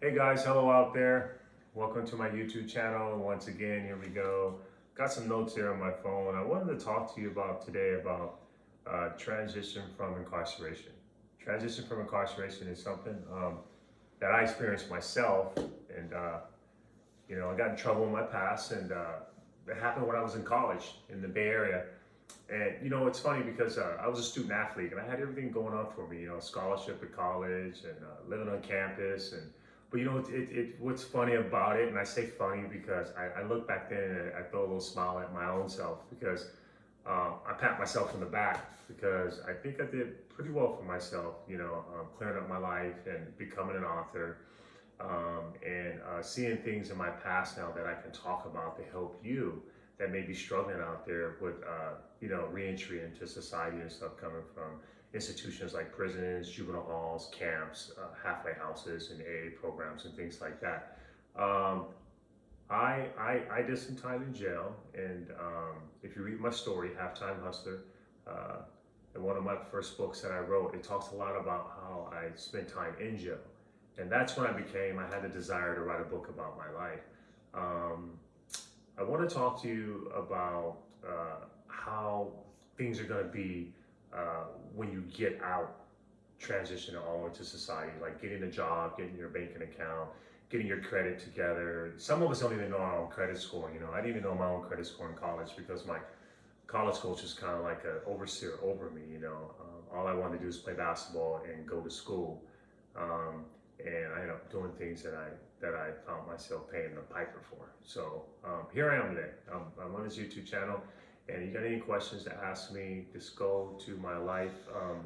Hey guys, hello out there. Welcome to my YouTube channel. Once again, here we go. Got some notes here on my phone. I wanted to talk to you about today about transition from incarceration. Transition from incarceration is something that I experienced myself, and I got in trouble in my past, and it happened when I was in college in the Bay Area. And it's funny because I was a student athlete and I had everything going on for me. Scholarship at college and living on campus. But what's funny about it, and I say funny because I look back then and I throw a little smile at my own self because I pat myself on the back because I think I did pretty well for myself. Clearing up my life and becoming an author. And seeing things in my past now that I can talk about to help you that may be struggling out there with, reentry into society and stuff coming from institutions like prisons, juvenile halls, camps, halfway houses, and AA programs and things like that. I did some time in jail, and if you read my story, Halftime Hustler, in one of my first books that I wrote, it talks a lot about how I spent time in jail. And that's when I had the desire to write a book about my life. I want to talk to you about how things are going to be when you get out, transition all into society, like getting a job, getting your banking account, getting your credit together. Some of us don't even know our own credit score. I didn't even know my own credit score in college because my college coach was kind of like an overseer over me. All I wanted to do is play basketball and go to school. And I ended up doing things that I found myself paying the piper for. So here I am today. I'm on this YouTube channel, and you got any questions to ask me, just go to my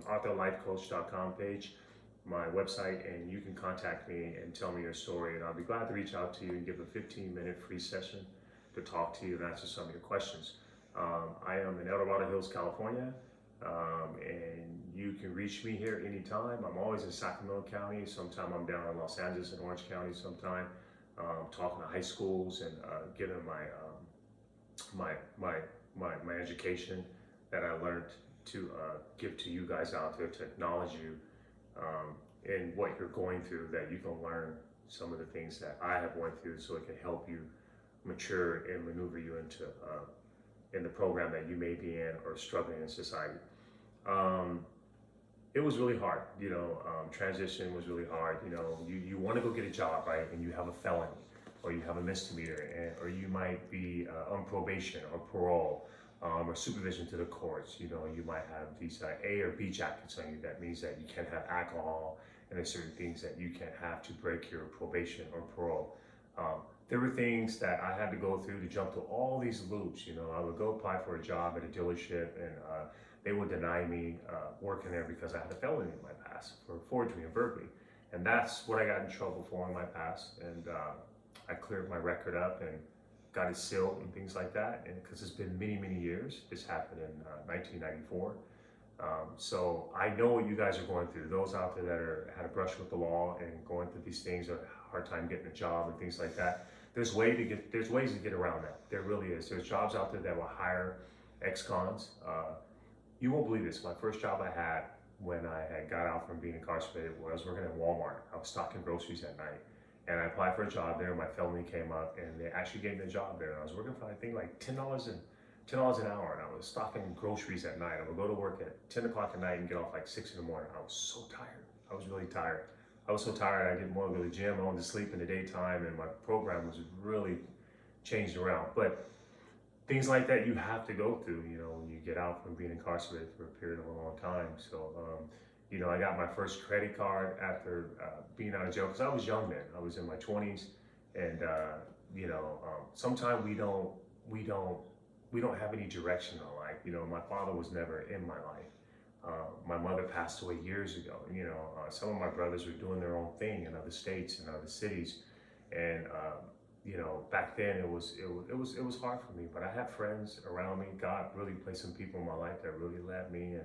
authorlifecoach.com page, my website, and you can contact me and tell me your story, and I'll be glad to reach out to you and give a 15-minute free session to talk to you and answer some of your questions. I am in El Dorado Hills, California. And you can reach me here anytime. I'm always in Sacramento County. Sometime I'm down in Los Angeles and Orange County sometime, talking to high schools and giving my education that I learned to give to you guys out there to acknowledge you in what you're going through, that you can learn some of the things that I have went through so it can help you mature and maneuver you into in the program that you may be in or struggling in society. It was really hard, transition was really hard. You want to go get a job, right? And you have a felony or you have a misdemeanor, or you might be on probation or parole, or supervision to the courts. You might have these A or B jackets on you. That means that you can't have alcohol, and there's certain things that you can't have to break your probation or parole. There were things that I had to go through to jump through all these loops. I would go apply for a job at a dealership, and they would deny me working there because I had a felony in my past for forgery and burglary. And that's what I got in trouble for in my past. And I cleared my record up and got it sealed and things like that. And because it's been many, many years, this happened in 1994. So I know what you guys are going through. Those out there that had a brush with the law and going through these things, or a hard time getting a job and things like that. There's ways to get around that. There really is. There's jobs out there that will hire ex-cons. You won't believe this. My first job I had when I had got out from being incarcerated was I was working at Walmart. I was stocking groceries at night. And I applied for a job there. My felony came up, and they actually gave me a job there. And I was working for, I think, like $10 an hour, and I was stocking groceries at night. I would go to work at 10 o'clock at night and get off like 6 in the morning. I was so tired. I was really tired. I was so tired I didn't want to go to the gym. I wanted to sleep in the daytime, and my program was really changed around. But things like that you have to go through, when you get out from being incarcerated for a period of a long time. So, I got my first credit card after being out of jail because I was young then. I was in my 20s, and sometimes we don't have any direction in life. My father was never in my life. My mother passed away years ago. Some of my brothers were doing their own thing in other states and other cities, and back then it was hard for me. But I had friends around me. God really placed some people in my life that really led me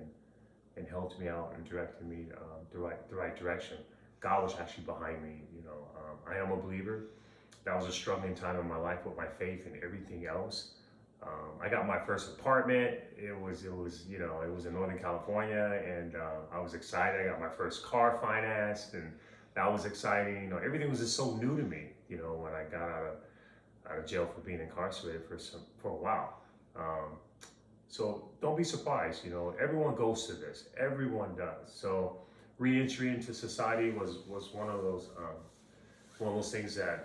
and helped me out and directed me the right direction. God was actually behind me. I am a believer. That was a struggling time in my life with my faith and everything else. I got my first apartment. It was in Northern California, and I was excited. I got my first car financed, and that was exciting. You know, everything was just so new to me. You know, when I got out of jail for being incarcerated for a while. So don't be surprised. You know, everyone goes to this. Everyone does. So re-entry into society was one of those things that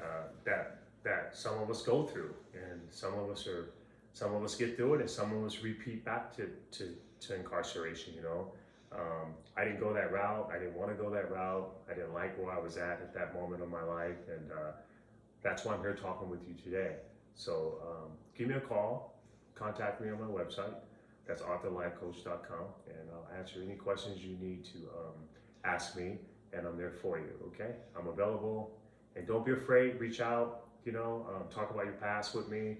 some of us go through, and some of us get through it, and some of us repeat back to incarceration. You know, I didn't go that route. I didn't want to go that route. I didn't like where I was at that moment of my life, and that's why I'm here talking with you today. So give me a call, contact me on my website. That's authorlifecoach.com, and I'll answer any questions you need to ask me, and I'm there for you. Okay, I'm available, and don't be afraid. Reach out. You know, talk about your past with me.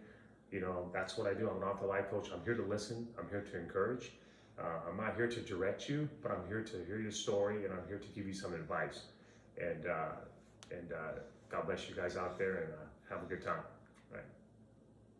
You know, that's what I do. I'm an author life coach. I'm here to listen. I'm here to encourage. I'm not here to direct you, but I'm here to hear your story, and I'm here to give you some advice. And God bless you guys out there, and have a good time. All right.